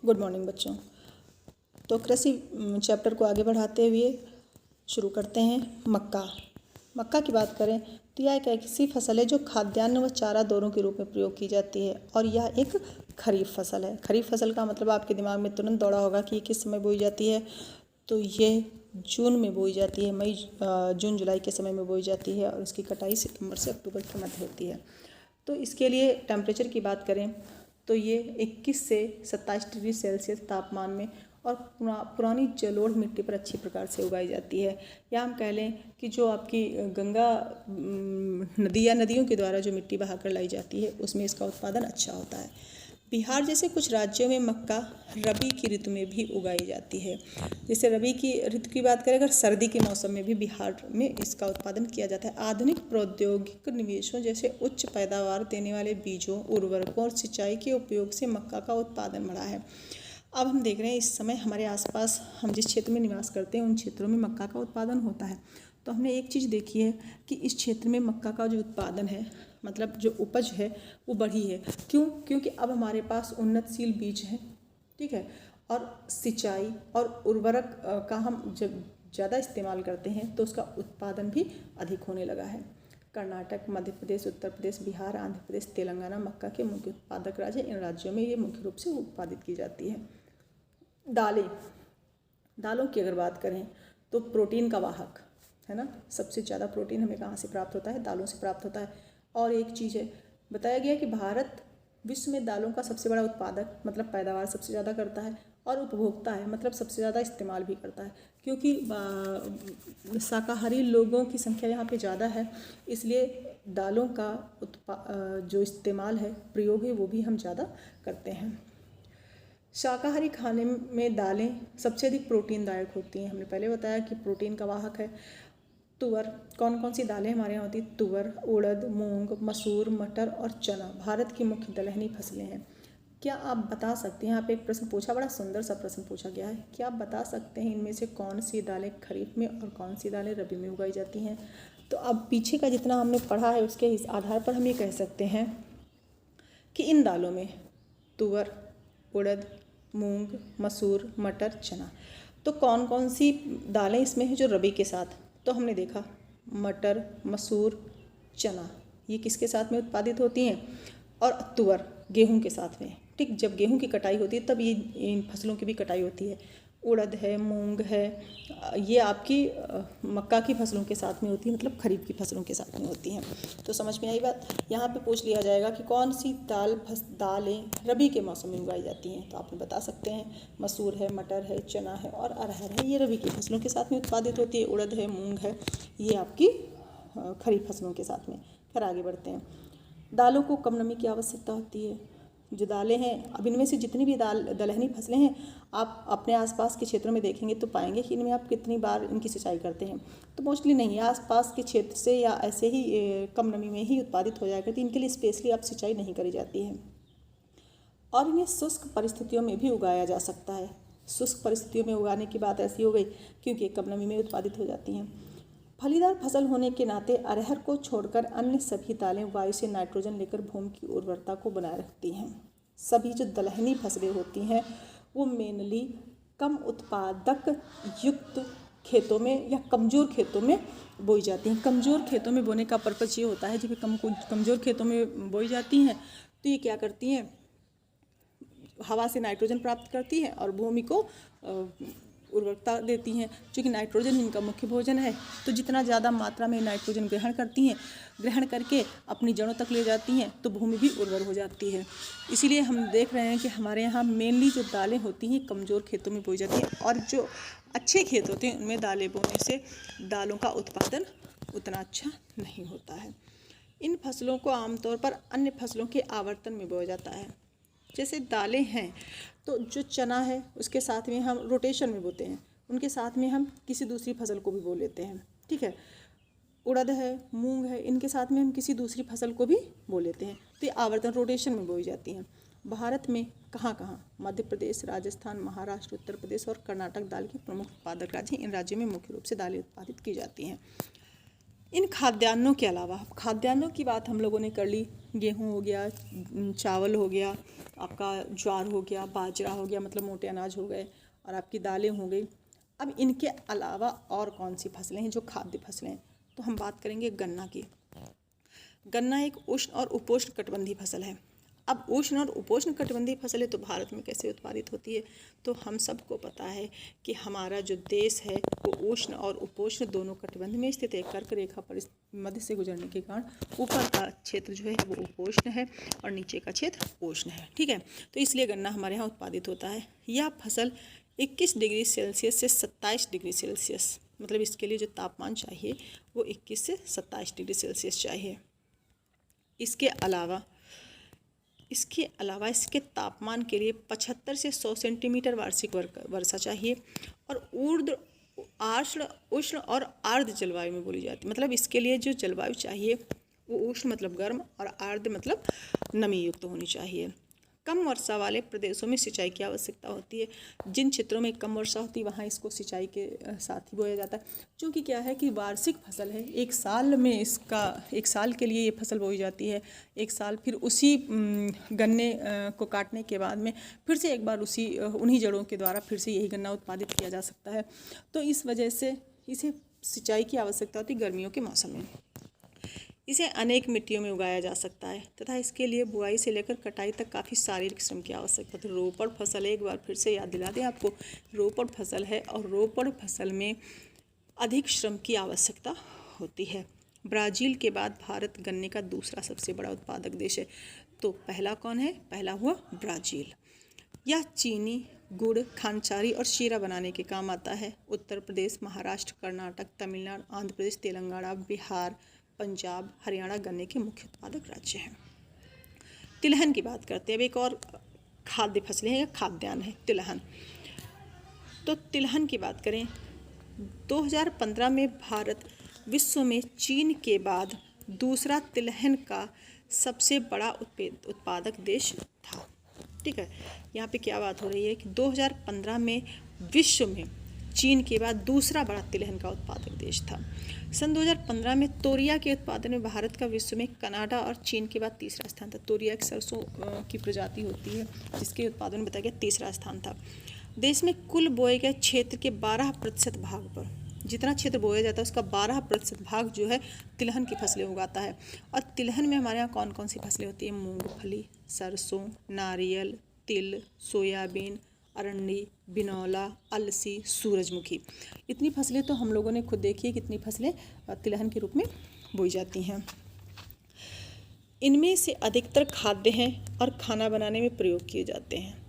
Good morning बच्चों। तो कृषि चैप्टर को आगे बढ़ाते हुए शुरू करते हैं। मक्का की बात करें तो यह एक ऐसी फसल है जो खाद्यान्न व चारा दोनों के रूप में प्रयोग की जाती है और यह एक खरीफ फसल है। खरीफ फसल का मतलब आपके दिमाग में तुरंत दौड़ा होगा कि ये किस समय बोई जाती है। तो ये जून में बोई जाती है, जून जुलाई के समय में बोई जाती है और इसकी कटाई सितंबर से अक्टूबर के मध्य होती है। तो इसके लिए टेम्परेचर की बात करें तो ये 21 से 27 डिग्री सेल्सियस तापमान में और पुरानी जलोढ़ मिट्टी पर अच्छी प्रकार से उगाई जाती है। या हम कह लें कि जो आपकी गंगा नदी या नदियों के द्वारा जो मिट्टी बहाकर लाई जाती है उसमें इसका उत्पादन अच्छा होता है। बिहार जैसे कुछ राज्यों में मक्का रबी की ऋतु में भी उगाई जाती है। जैसे रबी की ऋतु की बात करें, अगर सर्दी के मौसम में भी बिहार में इसका उत्पादन किया जाता है। आधुनिक प्रौद्योगिक निवेशों जैसे उच्च पैदावार देने वाले बीजों, उर्वरकों और सिंचाई के उपयोग से मक्का का उत्पादन बढ़ा है। अब हम देख रहे हैं इस समय हमारे आसपास हम जिस क्षेत्र में निवास करते हैं उन क्षेत्रों में मक्का का उत्पादन होता है। तो हमने एक चीज़ देखी है कि इस क्षेत्र में मक्का का जो उत्पादन है, मतलब जो उपज है वो बढ़ी है। क्यों? क्योंकि अब हमारे पास उन्नतशील बीज हैं, ठीक है, और सिंचाई और उर्वरक का हम जब ज़्यादा इस्तेमाल करते हैं तो उसका उत्पादन भी अधिक होने लगा है। कर्नाटक, मध्य प्रदेश, उत्तर प्रदेश, बिहार, आंध्र प्रदेश, तेलंगाना मक्का के मुख्य उत्पादक राज्य हैं। इन राज्यों में ये मुख्य रूप से उत्पादित की जाती है। दालों की अगर बात करें तो प्रोटीन का वाहक है ना, सबसे ज़्यादा प्रोटीन हमें कहाँ से प्राप्त होता है? दालों से प्राप्त होता है। और एक चीज़ है, बताया गया कि भारत विश्व में दालों का सबसे बड़ा उत्पादक मतलब पैदावार सबसे ज़्यादा करता है और उपभोक्ता है, मतलब सबसे ज़्यादा इस्तेमाल भी करता है। क्योंकि शाकाहारी लोगों की संख्या यहाँ पे ज़्यादा है, इसलिए दालों का जो इस्तेमाल है, प्रयोग है, वो भी हम ज़्यादा करते हैं। शाकाहारी खाने में दालें सबसे अधिक प्रोटीनदायक होती हैं। हमने पहले बताया कि प्रोटीन का वाहक है। तुअर, कौन कौन सी दालें हमारे यहाँ होती है? तुअर, उड़द, मूंग, मसूर, मटर और चना भारत की मुख्य दलहनी फसलें हैं। क्या आप बता सकते हैं, यहाँ पे एक प्रश्न पूछा, बड़ा सुंदर सा प्रश्न पूछा गया है, क्या आप बता सकते हैं इनमें से कौन सी दालें खरीफ में और कौन सी दालें रबी में उगाई जाती हैं? तो अब पीछे का जितना हमने पढ़ा है उसके इस आधार पर हम ये कह सकते हैं कि इन दालों में तुअर, उड़द, मूंग, मसूर, मटर, चना, तो कौन कौन सी दालें इसमें हैं जो रबी के साथ? तो हमने देखा मटर, मसूर, चना ये किसके साथ में उत्पादित होती हैं? और तुअर गेहूं के साथ में, ठीक, जब गेहूं की कटाई होती है तब ये इन फसलों की भी कटाई होती है। उड़द है, मूंग है, ये आपकी मक्का की फसलों के साथ में होती है, मतलब खरीफ की फसलों के साथ में होती हैं। तो समझ में आई बात? यहाँ पे पूछ लिया जाएगा कि कौन सी दालें रबी के मौसम में उगाई जाती हैं, तो आप बता सकते हैं मसूर है, मटर है, चना है और अरहर है, ये रबी की फसलों के साथ में उत्पादित होती है। उड़द है, मूंग है, ये आपकी खरीफ फसलों के साथ में। फिर आगे बढ़ते हैं। दालों को कम नमी की आवश्यकता होती है। जो दालें हैं, अब इनमें से जितनी भी दलहनी फसलें हैं, आप अपने आसपास के क्षेत्रों में देखेंगे तो पाएंगे कि इनमें आप कितनी बार इनकी सिंचाई करते हैं। तो मोस्टली नहीं, आसपास के क्षेत्र से या ऐसे ही कम नमी में ही उत्पादित हो जाया करती है, इनके लिए स्पेशली आप सिंचाई नहीं करी जाती है। और इन्हें शुष्क परिस्थितियों में भी उगाया जा सकता है। शुष्क परिस्थितियों में उगाने की बात ऐसी हो गई क्योंकि कम नमी में उत्पादित हो जाती हैं। फलीदार फसल होने के नाते अरहर को छोड़कर अन्य सभी दालें वायु से नाइट्रोजन लेकर भूमि की उर्वरता को बनाए रखती हैं। सभी जो दलहनी फसलें होती हैं वो मेनली कम उत्पादक युक्त खेतों में या कमज़ोर खेतों में बोई जाती हैं। कमज़ोर खेतों में बोने का पर्पज़ ये होता है, जब कमज़ोर खेतों में बोई जाती हैं तो ये क्या करती हैं, हवा से नाइट्रोजन प्राप्त करती हैं और भूमि को उर्वरकता देती हैं। क्योंकि नाइट्रोजन इनका मुख्य भोजन है, तो जितना ज़्यादा मात्रा में नाइट्रोजन ग्रहण करती हैं, ग्रहण करके अपनी जड़ों तक ले जाती हैं, तो भूमि भी उर्वर हो जाती है। इसीलिए हम देख रहे हैं कि हमारे यहाँ मेनली जो दालें होती हैं कमज़ोर खेतों में बोई जाती हैं और जो अच्छे खेत होते हैं उनमें दालें बोने से दालों का उत्पादन उतना अच्छा नहीं होता है। इन फसलों को आमतौर पर अन्य फसलों के आवर्तन में बोया जाता है। जैसे दालें हैं तो जो चना है उसके साथ में हम रोटेशन में बोते हैं, उनके साथ में हम किसी दूसरी फसल को भी बो लेते हैं, ठीक है। उड़द है, मूंग है, इनके साथ में हम किसी दूसरी फसल को भी बो लेते हैं, तो ये आवर्तन रोटेशन में बोई जाती हैं। भारत में कहाँ कहाँ? मध्य प्रदेश, राजस्थान, महाराष्ट्र, उत्तर प्रदेश और कर्नाटक दाल के प्रमुख उत्पादक राज्य हैं। इन राज्यों में मुख्य रूप से दालें उत्पादित की जाती हैं। इन खाद्यान्नों के अलावा, खाद्यान्नों की बात हम लोगों ने कर ली, गेहूँ हो गया, चावल हो गया, आपका ज्वार हो गया, बाजरा हो गया, मतलब मोटे अनाज हो गए, और आपकी दालें हो गई। अब इनके अलावा और कौन सी फसलें हैं जो खाद्य फसलें हैं, तो हम बात करेंगे गन्ना की। गन्ना एक उष्ण और उपोष्ण कटिबंधीय फसल है। अब उष्ण और उपोष्ण कटिबंधीय फसलें तो भारत में कैसे उत्पादित होती है, तो हम सबको पता है कि हमारा जो देश है वो उष्ण और उपोष्ण दोनों कटिबंध में स्थित है। कर्क रेखा पर मध्य से गुजरने के कारण ऊपर का क्षेत्र जो है वो उपोष्ण है और नीचे का क्षेत्र उष्ण है, ठीक है। तो इसलिए गन्ना हमारे यहाँ उत्पादित होता है। यह फसल 21 डिग्री सेल्सियस से 27 डिग्री सेल्सियस, मतलब इसके लिए जो तापमान चाहिए वो 21 से 27 डिग्री सेल्सियस चाहिए। इसके अलावा इसके तापमान के लिए 75 से 100 सेंटीमीटर वार्षिक वर्षा चाहिए, और आर्द्र उष्ण और आर्द्र जलवायु में बोली जाती है। मतलब इसके लिए जो जलवायु चाहिए वो उष्ण मतलब गर्म और आर्द्र मतलब नमी युक्त होनी चाहिए। कम वर्षा वाले प्रदेशों में सिंचाई की आवश्यकता होती है। जिन क्षेत्रों में कम वर्षा होती है वहाँ इसको सिंचाई के साथ ही बोया जाता है, क्योंकि क्या है कि वार्षिक फसल है, एक साल में एक साल के लिए ये फसल बोई जाती है। एक साल फिर उसी गन्ने को काटने के बाद में फिर से एक बार उन्हीं जड़ों के द्वारा फिर से यही गन्ना उत्पादित किया जा सकता है। तो इस वजह से इसे सिंचाई की आवश्यकता होती है गर्मियों के मौसम में। इसे अनेक मिट्टियों में उगाया जा सकता है तथा इसके लिए बुआई से लेकर कटाई तक काफ़ी शारीरिक श्रम की आवश्यकता है। तो रोपड़ फसल है, एक बार फिर से याद दिला दें आपको, रोपड़ फसल है और रोपड़ फसल में अधिक श्रम की आवश्यकता होती है। ब्राज़ील के बाद भारत गन्ने का दूसरा सबसे बड़ा उत्पादक देश है। तो पहला कौन है? पहला हुआ ब्राज़ील। यह चीनी, गुड़, खांडसारी और शीरा बनाने के काम आता है। उत्तर प्रदेश, महाराष्ट्र, कर्नाटक, तमिलनाडु, आंध्र प्रदेश, तेलंगाना, बिहार, पंजाब, हरियाणा गन्ने के मुख्य उत्पादक राज्य हैं। तिलहन की बात करते हैं। अब एक और खाद्य फसलें हैं, खाद्यान्न है तिलहन। तो तिलहन की बात करें, 2015 में भारत विश्व में चीन के बाद दूसरा तिलहन का सबसे बड़ा उत्पादक देश था, ठीक है। यहाँ पे क्या बात हो रही है कि 2015 में विश्व में चीन के बाद दूसरा बड़ा तिलहन का उत्पादक देश था। सन 2015 में तोरिया के उत्पादन में भारत का विश्व में कनाडा और चीन के बाद तीसरा स्थान था। तोरिया एक सरसों की प्रजाति होती है जिसके उत्पादन में बताया गया तीसरा स्थान था। देश में कुल बोए गए क्षेत्र के 12% भाग पर, जितना क्षेत्र बोया जाता है उसका 12% भाग जो है तिलहन की फसलें उगाता है। और तिलहन में हमारे यहाँ कौन कौन सी फसलें होती हैं? मूंगफली, सरसों, नारियल, तिल, सोयाबीन, अरंडी, बिनौला, अलसी, सूरजमुखी। इतनी फसलें तो हम लोगों ने खुद देखी है कितनी फसलें तिलहन के रूप में बोई जाती हैं। इनमें से अधिकतर खाद्य हैं और खाना बनाने में प्रयोग किए जाते हैं।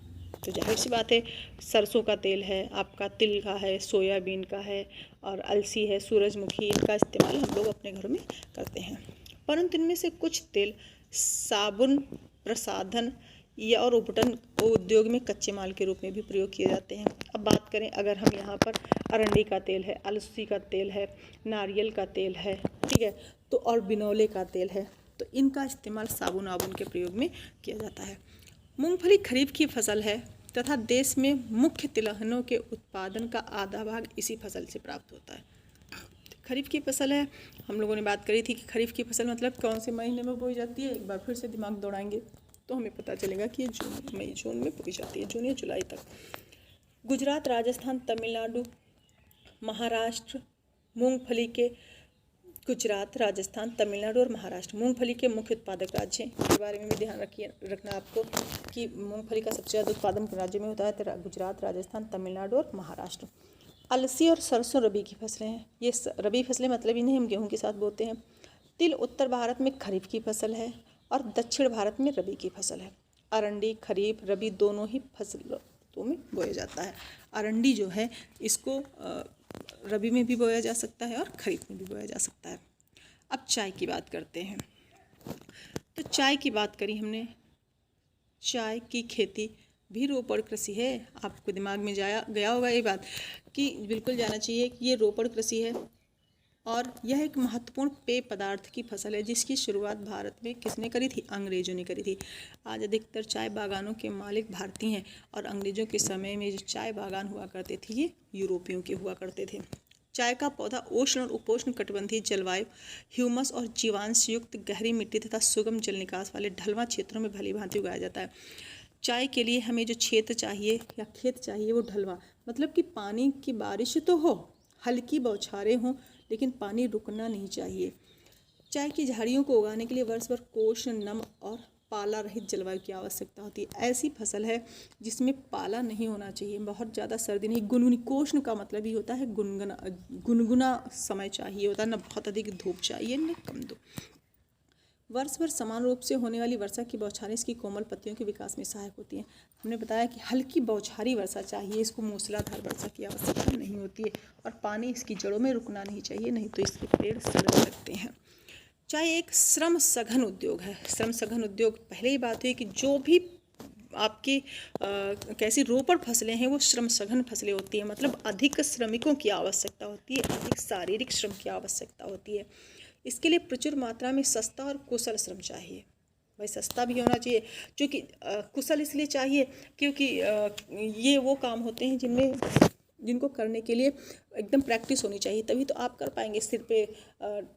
तो जाहिर सी बात है, सरसों का तेल है, आपका तिल का है, सोयाबीन का है और अलसी है, सूरजमुखी, इनका इस्तेमाल हम लोग अपने घरों में करते हैं। परंतु इनमें से कुछ तेल साबुन, प्रसाधन या और उपटन उद्योग में कच्चे माल के रूप में भी प्रयोग किए जाते हैं। अब बात करें, अगर हम यहाँ पर अरंडी का तेल है, अलसी का तेल है, नारियल का तेल है, ठीक है, तो और बिनौले का तेल है, तो इनका इस्तेमाल साबुन आबुन के प्रयोग में किया जाता है। मूंगफली खरीफ की फसल है तथा देश में मुख्य तिलहनों के उत्पादन का आधा भाग इसी फसल से प्राप्त होता है। खरीफ की फसल है, हम लोगों ने बात करी थी कि खरीफ की फसल मतलब कौन से महीने में बोई जाती है। एक बार फिर से दिमाग दौड़ाएंगे तो हमें पता चलेगा कि ये जून में बोई जाती है, जून या जुलाई तक। गुजरात, राजस्थान, तमिलनाडु, महाराष्ट्र मूंगफली के गुजरात, राजस्थान, तमिलनाडु और महाराष्ट्र मूंगफली के मुख्य उत्पादक राज्य हैं। इसके बारे में भी ध्यान रखना आपको कि मूंगफली का सबसे ज़्यादा उत्पादन राज्य में होता है गुजरात, राजस्थान, तमिलनाडु और महाराष्ट्र। अलसी और सरसों रबी की फसलें हैं। ये रबी फसलें मतलब इन्हें हम गेहूँ के साथ बोते हैं। तिल उत्तर भारत में खरीफ की फसल है और दक्षिण भारत में रबी की फसल है। अरंडी खरीफ रबी दोनों ही फसलों में बोया जाता है। अरंडी जो है इसको रबी में भी बोया जा सकता है और खरीफ में भी बोया जा सकता है। अब चाय की बात करते हैं। तो चाय की बात करी हमने, चाय की खेती भी रोपड़ कृषि है। आपको दिमाग में गया होगा ये बात कि बिल्कुल जाना चाहिए कि ये रोपड़ कृषि है और यह एक महत्वपूर्ण पेय पदार्थ की फसल है जिसकी शुरुआत भारत में किसने करी थी? अंग्रेजों ने करी थी। आज अधिकतर चाय बागानों के मालिक भारतीय हैं और अंग्रेजों के समय में जो चाय बागान हुआ करते थे ये यूरोपियों के हुआ करते थे। चाय का पौधा उष्ण और उपोष्ण कटिबंधीय जलवायु, ह्यूमस और जीवांश युक्त गहरी मिट्टी तथा सुगम जल निकास वाले ढलवां क्षेत्रों में भली भांति उगाया जाता है। चाय के लिए हमें जो क्षेत्र चाहिए या खेत चाहिए वो ढलवा, मतलब कि पानी की बारिश तो हो, हल्की बौछारें हों, लेकिन पानी रुकना नहीं चाहिए। चाय की झाड़ियों को उगाने के लिए वर्ष भर कोष्ण, नम और पाला रहित जलवायु की आवश्यकता होती है। ऐसी फसल है जिसमें पाला नहीं होना चाहिए, बहुत ज़्यादा सर्दी नहीं, गुनगुनी। कोष्ण का मतलब ही होता है गुनगुना समय चाहिए होता है, न बहुत अधिक धूप चाहिए न कम धूप। वर्ष भर समान रूप से होने वाली वर्षा की बौछारें इसकी कोमल पत्तियों के विकास में सहायक होती हैं। हमने बताया कि हल्की बौछारी वर्षा चाहिए, इसको मूसलाधार वर्षा की आवश्यकता नहीं होती है, और पानी इसकी जड़ों में रुकना नहीं चाहिए, नहीं तो इसके पेड़ सड़ सकते हैं। चाय एक श्रम सघन उद्योग है। श्रम सघन उद्योग, पहले ही बात हुई कि जो भी आपकी कैसी रोपड़ फसलें हैं वो श्रम सघन फसलें होती हैं, मतलब अधिक श्रमिकों की आवश्यकता होती है, अधिक शारीरिक श्रम की आवश्यकता होती है। इसके लिए प्रचुर मात्रा में सस्ता और कुशल श्रम चाहिए। भाई सस्ता भी होना चाहिए, क्योंकि कुशल इसलिए चाहिए क्योंकि ये वो काम होते हैं जिनको करने के लिए एकदम प्रैक्टिस होनी चाहिए, तभी तो आप कर पाएंगे। सिर पे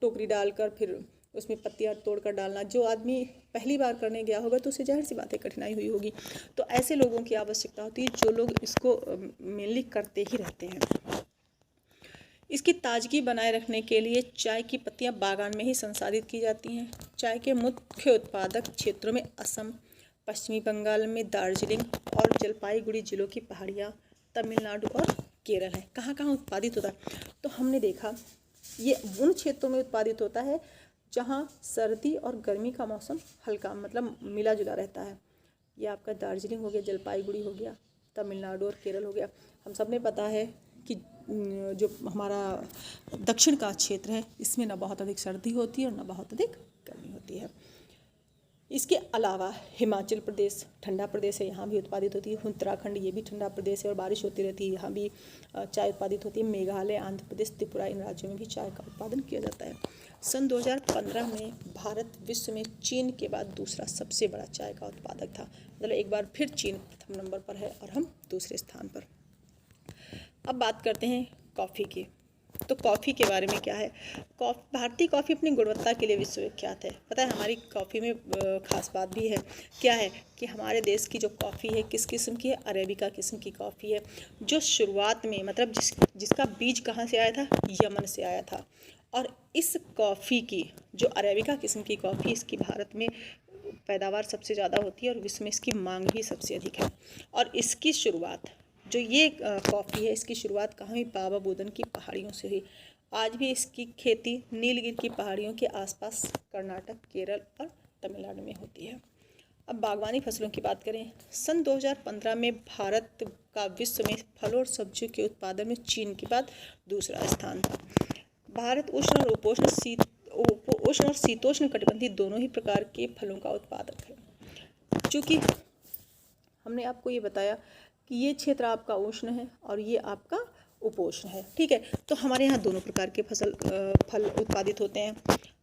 टोकरी डालकर फिर उसमें पत्तियाँ तोड़कर डालना, जो आदमी पहली बार करने गया होगा तो उसे जाहिर सी बात है कठिनाई हुई होगी। तो ऐसे लोगों की आवश्यकता होती है जो लोग इसको मेनली करते ही रहते हैं। इसकी ताजगी बनाए रखने के लिए चाय की पत्तियां बागान में ही संसाधित की जाती हैं। चाय के मुख्य उत्पादक क्षेत्रों में असम, पश्चिमी बंगाल में दार्जिलिंग और जलपाईगुड़ी जिलों की पहाड़ियाँ, तमिलनाडु और केरल है। कहाँ कहाँ उत्पादित होता है? तो हमने देखा ये उन क्षेत्रों में उत्पादित होता है जहाँ सर्दी और गर्मी का मौसम हल्का, मतलब मिला जुला रहता है। ये आपका दार्जिलिंग हो गया, जलपाईगुड़ी हो गया, तमिलनाडु और केरल हो गया। हम सब ने पता है कि जो हमारा दक्षिण का क्षेत्र है इसमें ना बहुत अधिक सर्दी होती है और ना बहुत अधिक गर्मी होती है। इसके अलावा हिमाचल प्रदेश ठंडा प्रदेश है, यहाँ भी उत्पादित होती है। उत्तराखंड ये भी ठंडा प्रदेश है और बारिश होती रहती है, यहाँ भी चाय उत्पादित होती है। मेघालय, आंध्र प्रदेश, त्रिपुरा, इन राज्यों में भी चाय का उत्पादन किया जाता है। सन 2015 में भारत विश्व में चीन के बाद दूसरा सबसे बड़ा चाय का उत्पादक था। मतलब एक बार फिर चीन प्रथम नंबर पर है और हम दूसरे स्थान पर। अब बात करते हैं कॉफ़ी की। तो कॉफ़ी के बारे में क्या है? भारतीय कॉफ़ी अपनी गुणवत्ता के लिए विश्वविख्यात है। पता है हमारी कॉफ़ी में खास बात भी है, क्या है कि हमारे देश की जो कॉफ़ी है किस किस्म की है? अरेबिका किस्म की कॉफ़ी है, जो शुरुआत में मतलब जिसका बीज कहाँ से आया था? यमन से आया था। और इस कॉफ़ी की जो अरेबिका किस्म की कॉफ़ी, इसकी भारत में पैदावार सबसे ज़्यादा होती है और विश्व में इसकी मांग भी सबसे अधिक है। और इसकी शुरुआत जो ये कॉफ़ी है इसकी शुरुआत कहाँ हुई? पावा बुदन की पहाड़ियों से हुई। आज भी इसकी खेती नीलगिरी की पहाड़ियों के आसपास कर्नाटक, केरल और तमिलनाडु में होती है। अब बागवानी फसलों की बात करें। सन 2015 में भारत का विश्व में फलों और सब्जियों के उत्पादन में चीन के बाद दूसरा स्थान था। भारत उष्ण और शीतोष्ण कटिबंधीय दोनों ही प्रकार के फलों का उत्पादक है। चूँकि हमने आपको ये बताया कि ये क्षेत्र आपका उष्ण है और ये आपका उपोष्ण है, ठीक है। तो हमारे यहाँ दोनों प्रकार के फल उत्पादित होते हैं।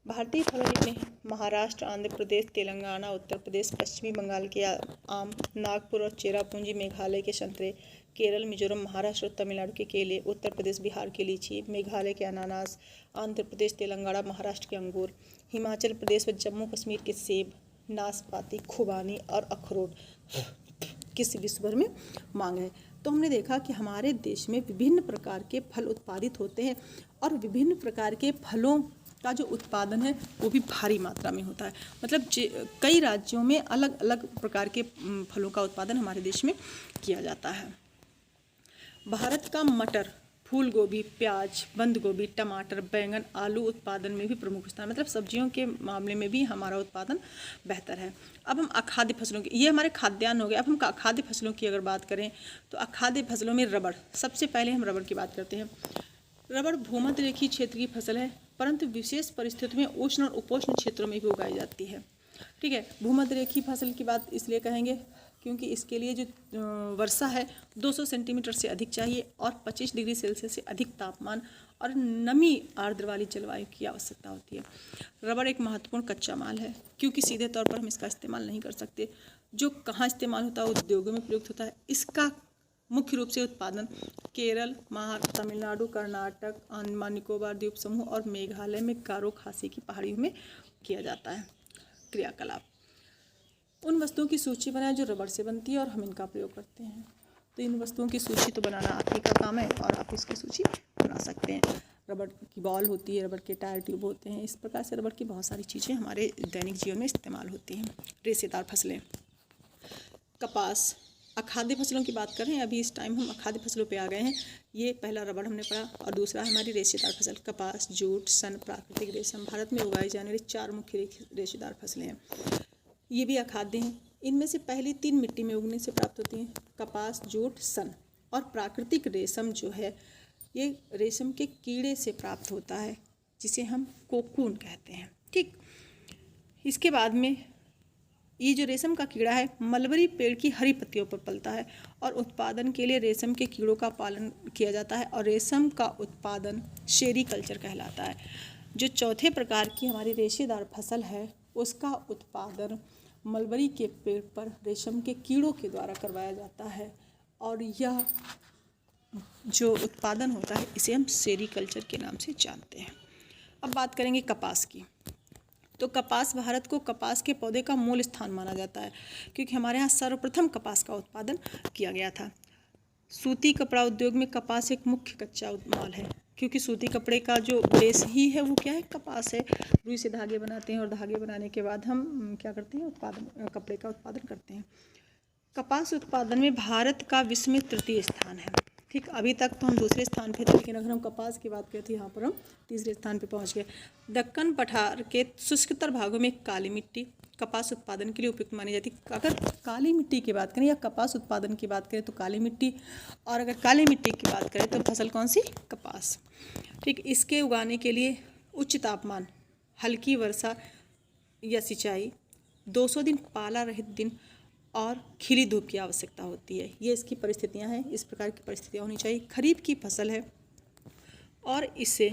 भारतीय फलों में महाराष्ट्र, आंध्र प्रदेश, तेलंगाना, उत्तर प्रदेश, पश्चिमी बंगाल के आम, नागपुर और चेरापूंजी मेघालय के संतरे, केरल, मिजोरम, महाराष्ट्र और तमिलनाडु के केले, उत्तर प्रदेश बिहार के लीची, मेघालय के अनानास, आंध्र प्रदेश, तेलंगाना, महाराष्ट्र के अंगूर, हिमाचल प्रदेश व जम्मू कश्मीर के सेब, नाशपाती, खुबानी और अखरोट किस विश्व भर में मांग है। तो हमने देखा कि हमारे देश में विभिन्न प्रकार के फल उत्पादित होते हैं और विभिन्न प्रकार के फलों का जो उत्पादन है वो भी भारी मात्रा में होता है। मतलब कई राज्यों में अलग अलग प्रकार के फलों का उत्पादन हमारे देश में किया जाता है। भारत का मटर, फूल गोभी, प्याज, बंद गोभी, टमाटर, बैंगन, आलू उत्पादन में भी प्रमुख स्थान, मतलब सब्जियों के मामले में भी हमारा उत्पादन बेहतर है। अब हम अखाद्य फसलों की, ये हमारे खाद्यान्न हो गए। अब हम अखाद्य फसलों की अगर बात करें तो अखाद्य फसलों में रबड़, सबसे पहले हम रबड़ की बात करते हैं। रबड़ भूमध्य रेखीय क्षेत्र की फसल है, परंतु विशेष परिस्थितियों में उष्ण और उपोष्ण क्षेत्रों में भी उगाई जाती है, ठीक है। भूमध्य रेखीय फसल की बात इसलिए कहेंगे क्योंकि इसके लिए जो वर्षा है 200 सेंटीमीटर से अधिक चाहिए और 25 डिग्री सेल्सियस से अधिक तापमान और नमी आर्द्र वाली जलवायु की आवश्यकता होती है। रबड़ एक महत्वपूर्ण कच्चा माल है क्योंकि सीधे तौर पर हम इसका इस्तेमाल नहीं कर सकते। जो कहाँ इस्तेमाल होता है? उद्योगों में प्रयुक्त होता है। इसका मुख्य रूप से उत्पादन केरल, तमिलनाडु, कर्नाटक, अंडमान निकोबार द्वीप समूह और मेघालय में गारो खासी की पहाड़ियों में किया जाता है। क्रियाकलाप। उन वस्तुओं की सूची बनाएं जो रबड़ से बनती है और हम इनका प्रयोग करते हैं। तो इन वस्तुओं की सूची तो बनाना आप ही का काम है और आप इसकी सूची बना सकते हैं। रबड़ की बॉल होती है, रबड़ के टायर ट्यूब होते हैं। इस प्रकार से रबड़ की बहुत सारी चीज़ें हमारे दैनिक जीवन में इस्तेमाल होती हैं। रेशेदार फसलें। कपास। अखाद्य फसलों की बात करें, अभी इस टाइम हम अखाद्य फसलों पे आ गए हैं। ये पहला रबड़ हमने पढ़ा और दूसरा हमारी रेशेदार फसल। कपास, जूट, सन, प्राकृतिक रेशम भारत में उगाई जाने वाली 4 मुख्य रेशेदार फसलें हैं। ये भी अखाद्य हैं। इनमें से पहली 3 मिट्टी में उगने से प्राप्त होती हैं, कपास, जूट, सन। और प्राकृतिक रेशम जो है ये रेशम के कीड़े से प्राप्त होता है, जिसे हम कोकून कहते हैं। ठीक, इसके बाद में ये जो रेशम का कीड़ा है मलबरी पेड़ की हरी पत्तियों पर पलता है और उत्पादन के लिए रेशम के कीड़ों का पालन किया जाता है और रेशम का उत्पादन सेरीकल्चर कहलाता है। जो चौथे प्रकार की हमारी रेशेदार फसल है उसका उत्पादन मलबरी के पेड़ पर रेशम के कीड़ों के द्वारा करवाया जाता है और यह जो उत्पादन होता है इसे हम सेरीकल्चर के नाम से जानते हैं। अब बात करेंगे कपास की। तो कपास, भारत को कपास के पौधे का मूल स्थान माना जाता है क्योंकि हमारे यहाँ सर्वप्रथम कपास का उत्पादन किया गया था। सूती कपड़ा उद्योग में कपास एक मुख्य कच्चा माल है क्योंकि सूती कपड़े का जो बेस ही है वो क्या है, कपास है। रुई से धागे बनाते हैं और धागे बनाने के बाद हम क्या करते हैं, कपड़े का उत्पादन करते हैं। कपास उत्पादन में भारत का विश्व में 3य स्थान है। ठीक, अभी तक तो हम 2रे स्थान पे थे, लेकिन अगर हम कपास की बात करें तो यहाँ पर हम 3रे स्थान पे पहुँच गए। दक्कन पठार के शुष्कतर भागों में काली मिट्टी कपास उत्पादन के लिए उपयुक्त मानी जाती है। अगर काली मिट्टी की बात करें या कपास उत्पादन की बात करें तो काली मिट्टी, और अगर काली मिट्टी की बात करें तो फसल कौन सी, कपास। ठीक, इसके उगाने के लिए उच्च तापमान, हल्की वर्षा या सिंचाई, 200 दिन पाला रहित दिन और खिली धूप की आवश्यकता होती है। ये इसकी परिस्थितियां हैं, इस प्रकार की परिस्थितियां होनी चाहिए। खरीफ की फसल है और इसे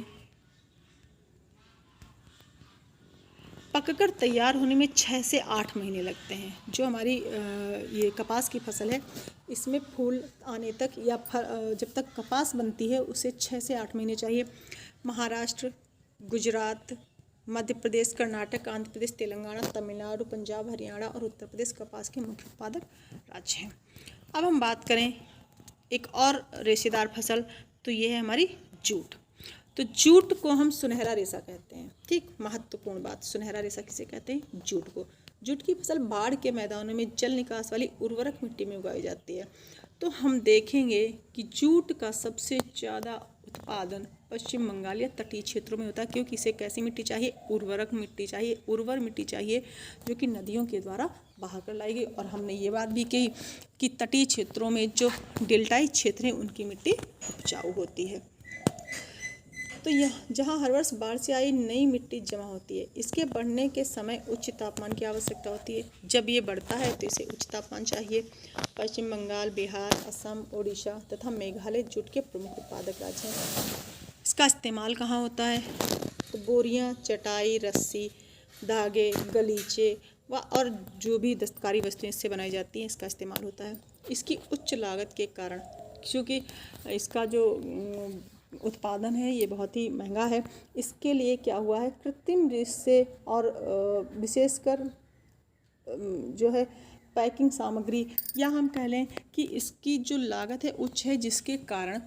पककर तैयार होने में 6 से 8 महीने लगते हैं। जो हमारी ये कपास की फसल है इसमें फूल आने तक या जब तक कपास बनती है उसे 6 से 8 महीने चाहिए। महाराष्ट्र, गुजरात, मध्य प्रदेश, कर्नाटक, आंध्र प्रदेश, तेलंगाना, तमिलनाडु, पंजाब, हरियाणा और उत्तर प्रदेश कपास के मुख्य उत्पादक राज्य हैं। अब हम बात करें एक और रेशेदार फसल, तो ये है हमारी जूट। तो जूट को हम सुनहरा रेशा कहते हैं। ठीक, महत्वपूर्ण बात, सुनहरा रेशा किसे कहते हैं, जूट को। जूट की फसल बाढ़ के मैदानों में जल निकास वाली उर्वरक मिट्टी में उगाई जाती है। तो हम देखेंगे कि जूट का सबसे ज़्यादा उत्पादन पश्चिम बंगाल या तटीय क्षेत्रों में होता है क्योंकि इसे कैसी मिट्टी चाहिए, उर्वरक मिट्टी चाहिए, उर्वर मिट्टी चाहिए जो कि नदियों के द्वारा बहा कर लाई गई। और हमने ये बात भी कही कि तटीय क्षेत्रों में जो डेल्टाई क्षेत्र हैं उनकी मिट्टी उपजाऊ होती है। तो यह जहाँ हर वर्ष बाढ़ से आई नई मिट्टी जमा होती है, इसके बढ़ने के समय उच्च तापमान की आवश्यकता होती है। जब ये बढ़ता है तो इसे उच्च तापमान चाहिए। पश्चिम बंगाल, बिहार, असम, ओडिशा तथा मेघालय जूट के प्रमुख उत्पादक राज्य हैं। इसका इस्तेमाल कहाँ होता है, तो बोरियां, चटाई, रस्सी, धागे, गलीचे और जो भी दस्तकारी वस्तुएं इससे बनाई जाती हैं इसका इस्तेमाल होता है। इसकी उच्च लागत के कारण, क्योंकि इसका जो उत्पादन है ये बहुत ही महंगा है, इसके लिए क्या हुआ है, कृत्रिम रेशे और विशेषकर जो है पैकिंग सामग्री, या हम कह लें कि इसकी जो लागत है उच्च है, जिसके कारण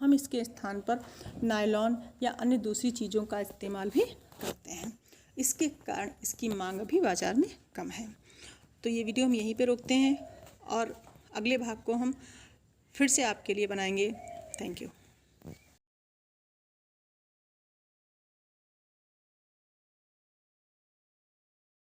हम इसके स्थान पर नायलॉन या अन्य दूसरी चीज़ों का इस्तेमाल भी करते हैं। इसके कारण इसकी मांग भी बाज़ार में कम है। तो ये वीडियो हम यहीं पे रोकते हैं और अगले भाग को हम फिर से आपके लिए बनाएंगे। Thank you.